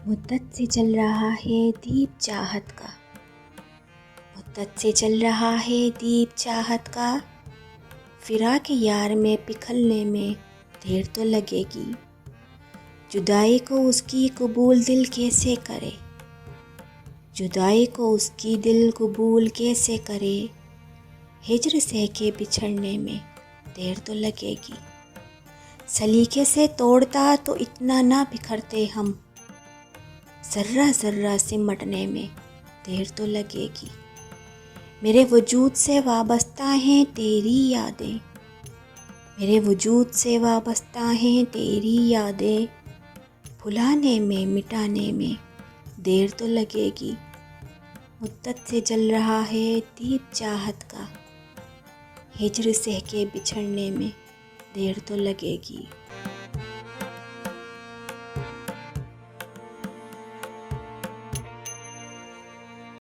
मुद्दत से जल रहा है दीप चाहत का। मुद्दत से जल रहा है दीप चाहत का। फिराक यार में पिघलने में देर तो लगेगी। जुदाई को उसकी कबूल दिल कैसे करे। जुदाई को उसकी दिल कबूल कैसे करे। हिज्र सह के बिछड़ने में देर तो लगेगी। सलीके से तोड़ता तो इतना ना बिखरते हम। ज़र्रा ज़र्रा सिमटने में देर तो लगेगी। मेरे वजूद से वाबस्ता हैं तेरी यादें। मेरे वजूद से वाबस्ता हैं तेरी यादें। भुलाने में मिटाने में देर तो लगेगी। मुद्दत से जल रहा है दीप चाहत का। हिज्र सह के बिछड़ने में देर तो लगेगी।